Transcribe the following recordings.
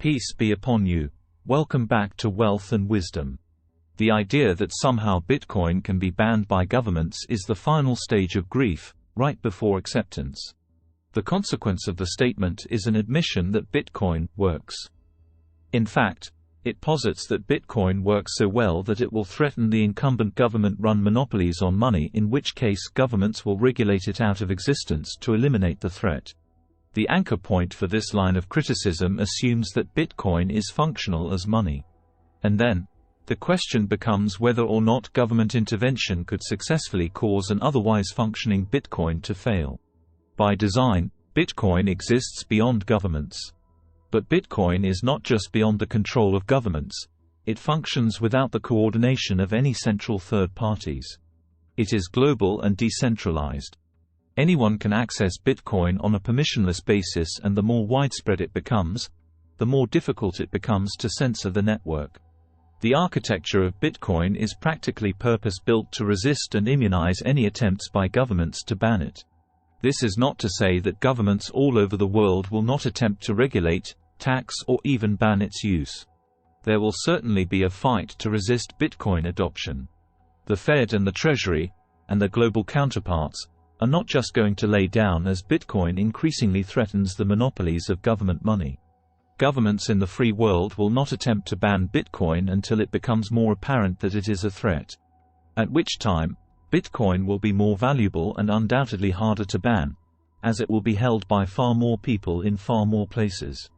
Peace be upon you. Welcome back to Wealth and Wisdom. The idea that somehow Bitcoin can be banned by governments is the final stage of grief, right before acceptance. The consequence of the statement is an admission that Bitcoin works. In fact, it posits that Bitcoin works so well that it will threaten the incumbent government-run monopolies on money, in which case governments will regulate it out of existence to eliminate the threat. The anchor point for this line of criticism assumes that Bitcoin is functional as money. And then, the question becomes whether or not government intervention could successfully cause an otherwise functioning Bitcoin to fail. By design, Bitcoin exists beyond governments. But Bitcoin is not just beyond the control of governments, it functions without the coordination of any central third parties. It is global and decentralized. Anyone can access Bitcoin on a permissionless basis, and the more widespread it becomes, the more difficult it becomes to censor the network. The architecture of Bitcoin is practically purpose-built to resist and immunize any attempts by governments to ban it. This is not to say that governments all over the world will not attempt to regulate, tax, or even ban its use. There will certainly be a fight to resist Bitcoin adoption. The Fed and the Treasury, and their global counterparts, are not just going to lay down as Bitcoin increasingly threatens the monopolies of government money. Governments in the free world will not attempt to ban Bitcoin until it becomes more apparent that it is a threat. At which time, Bitcoin will be more valuable and undoubtedly harder to ban, as it will be held by far more people in far more places.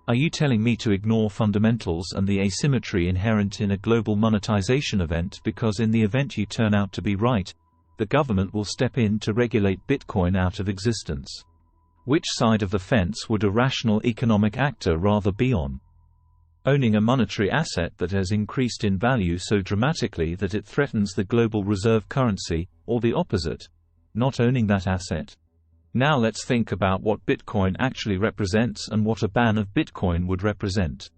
Are you telling me to ignore fundamentals and the asymmetry inherent in a global monetization event because in the event you turn out to be right, the government will step in to regulate Bitcoin out of existence? Which side of the fence would a rational economic actor rather be on? Owning a monetary asset that has increased in value so dramatically that it threatens the global reserve currency, or the opposite, not owning that asset? Now let's think about what Bitcoin actually represents and what a ban of Bitcoin would represent.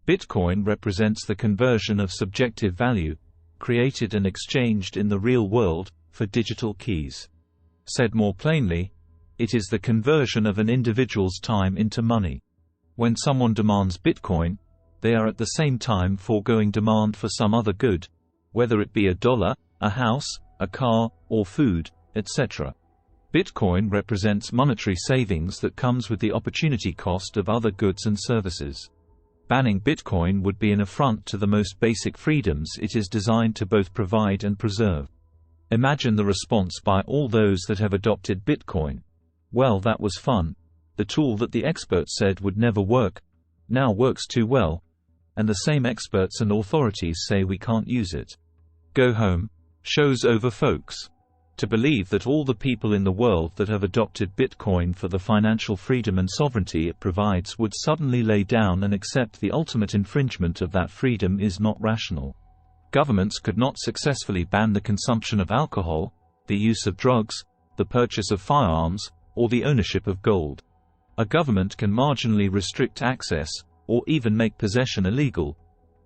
Bitcoin represents the conversion of subjective value, created and exchanged in the real world, for digital keys. Said more plainly, it is the conversion of an individual's time into money. When someone demands Bitcoin, they are at the same time foregoing demand for some other good, whether it be a dollar, a house, a car, or food, etc. Bitcoin represents monetary savings that comes with the opportunity cost of other goods and services. Banning Bitcoin would be an affront to the most basic freedoms it is designed to both provide and preserve. Imagine the response by all those that have adopted Bitcoin. Well, that was fun. The tool that the experts said would never work, now works too well, and the same experts and authorities say we can't use it. Go home. Show's over, folks. To believe that all the people in the world that have adopted Bitcoin for the financial freedom and sovereignty it provides would suddenly lay down and accept the ultimate infringement of that freedom is not rational. Governments could not successfully ban the consumption of alcohol, the use of drugs, the purchase of firearms, or the ownership of gold. A government can marginally restrict access, or even make possession illegal,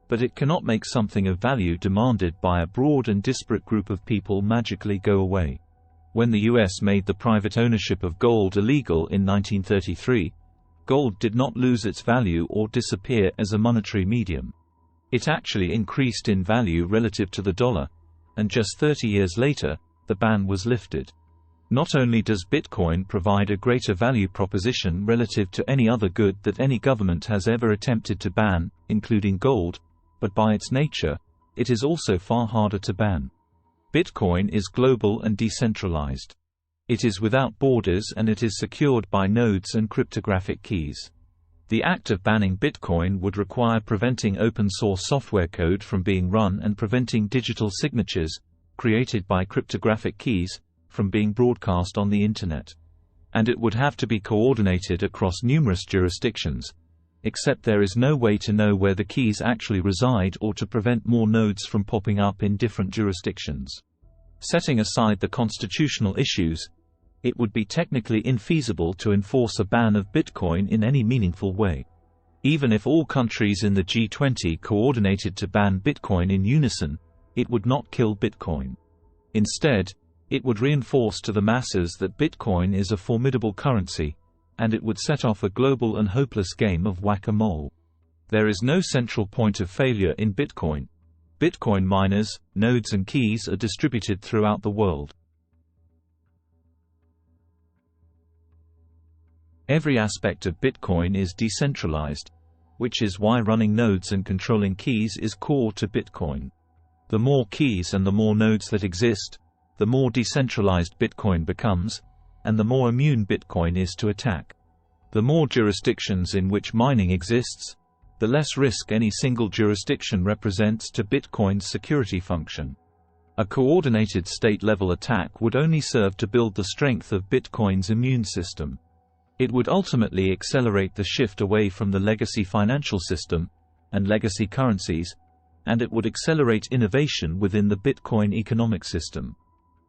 but it cannot make something of value demanded by a broad and disparate group of people magically go away. When the US made the private ownership of gold illegal in 1933, gold did not lose its value or disappear as a monetary medium. It actually increased in value relative to the dollar, and just 30 years later, the ban was lifted. Not only does Bitcoin provide a greater value proposition relative to any other good that any government has ever attempted to ban, including gold, but by its nature, it is also far harder to ban. Bitcoin is global and decentralized. It is without borders and it is secured by nodes and cryptographic keys. The act of banning Bitcoin would require preventing open-source software code from being run and preventing digital signatures, created by cryptographic keys, from being broadcast on the Internet. And it would have to be coordinated across numerous jurisdictions, except there is no way to know where the keys actually reside or to prevent more nodes from popping up in different jurisdictions. Setting aside the constitutional issues, it would be technically infeasible to enforce a ban of Bitcoin in any meaningful way. Even if all countries in the G20 coordinated to ban Bitcoin in unison, it would not kill Bitcoin. Instead, it would reinforce to the masses that Bitcoin is a formidable currency, and it would set off a global and hopeless game of whack-a-mole. There is no central point of failure in Bitcoin. Bitcoin miners, nodes and keys are distributed throughout the world. Every aspect of Bitcoin is decentralized, which is why running nodes and controlling keys is core to Bitcoin. The more keys and the more nodes that exist, the more decentralized Bitcoin becomes, and the more immune Bitcoin is to attack. The more jurisdictions in which mining exists, the less risk any single jurisdiction represents to Bitcoin's security function. A coordinated state-level attack would only serve to build the strength of Bitcoin's immune system. It would ultimately accelerate the shift away from the legacy financial system and legacy currencies, and it would accelerate innovation within the Bitcoin economic system.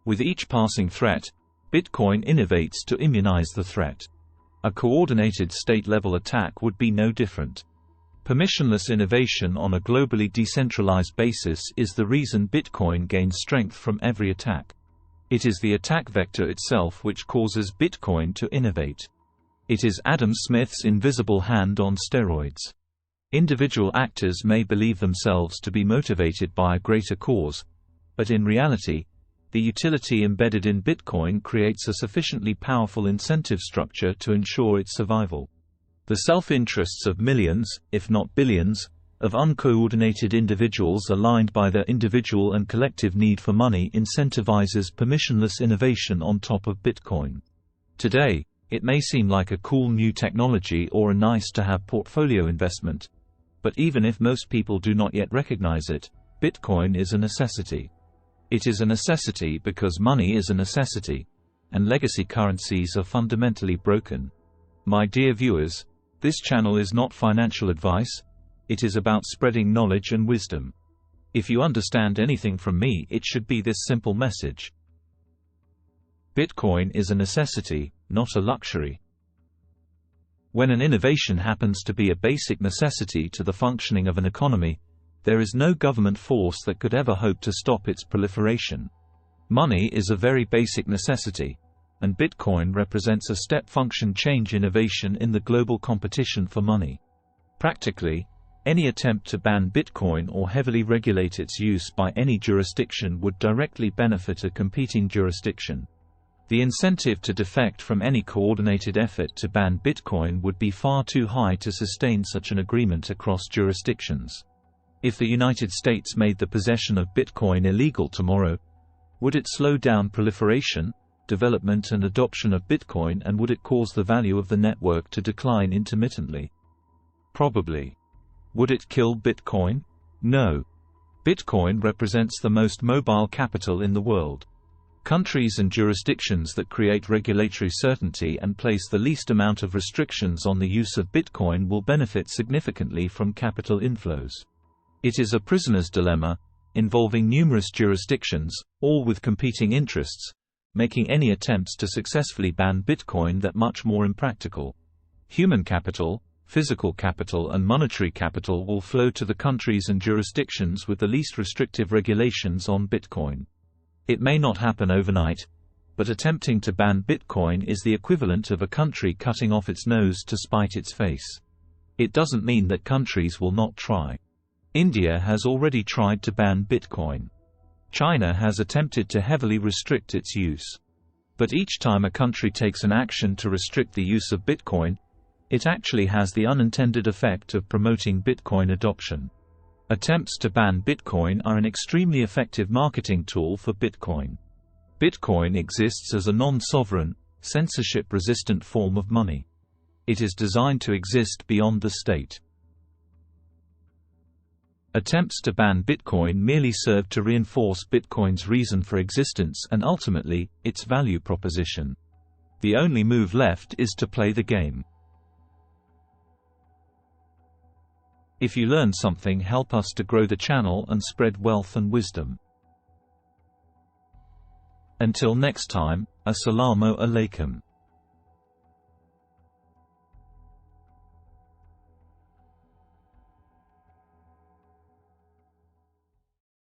With each passing threat, Bitcoin innovates to immunize the threat. A coordinated state-level attack would be no different. Permissionless innovation on a globally decentralized basis is the reason Bitcoin gains strength from every attack. It is the attack vector itself which causes Bitcoin to innovate. It is Adam Smith's invisible hand on steroids. Individual actors may believe themselves to be motivated by a greater cause, but in reality, the utility embedded in Bitcoin creates a sufficiently powerful incentive structure to ensure its survival. The self-interests of millions, if not billions, of uncoordinated individuals aligned by their individual and collective need for money incentivizes permissionless innovation on top of Bitcoin. Today, it may seem like a cool new technology or a nice-to-have portfolio investment, but even if most people do not yet recognize it, Bitcoin is a necessity. It is a necessity because money is a necessity, and legacy currencies are fundamentally broken. My dear viewers, this channel is not financial advice, it is about spreading knowledge and wisdom. If you understand anything from me, it should be this simple message. Bitcoin is a necessity, not a luxury. When an innovation happens to be a basic necessity to the functioning of an economy, there is no government force that could ever hope to stop its proliferation. Money is a very basic necessity, and Bitcoin represents a step function change innovation in the global competition for money. Practically, any attempt to ban Bitcoin or heavily regulate its use by any jurisdiction would directly benefit a competing jurisdiction. The incentive to defect from any coordinated effort to ban Bitcoin would be far too high to sustain such an agreement across jurisdictions. If the United States made the possession of Bitcoin illegal tomorrow, would it slow down proliferation, development and adoption of Bitcoin, and would it cause the value of the network to decline intermittently? Probably. Would it kill Bitcoin? No. Bitcoin represents the most mobile capital in the world. Countries and jurisdictions that create regulatory certainty and place the least amount of restrictions on the use of Bitcoin will benefit significantly from capital inflows. It is a prisoner's dilemma, involving numerous jurisdictions, all with competing interests, making any attempts to successfully ban Bitcoin that much more impractical. Human capital, physical capital and monetary capital will flow to the countries and jurisdictions with the least restrictive regulations on Bitcoin. It may not happen overnight, but attempting to ban Bitcoin is the equivalent of a country cutting off its nose to spite its face. It doesn't mean that countries will not try. India has already tried to ban Bitcoin. China has attempted to heavily restrict its use. But each time a country takes an action to restrict the use of Bitcoin, it actually has the unintended effect of promoting Bitcoin adoption. Attempts to ban Bitcoin are an extremely effective marketing tool for Bitcoin. Bitcoin exists as a non-sovereign, censorship-resistant form of money. It is designed to exist beyond the state. Attempts to ban Bitcoin merely serve to reinforce Bitcoin's reason for existence and ultimately, its value proposition. The only move left is to play the game. If you learned something, help us to grow the channel and spread wealth and wisdom. Until next time, Assalamu alaikum.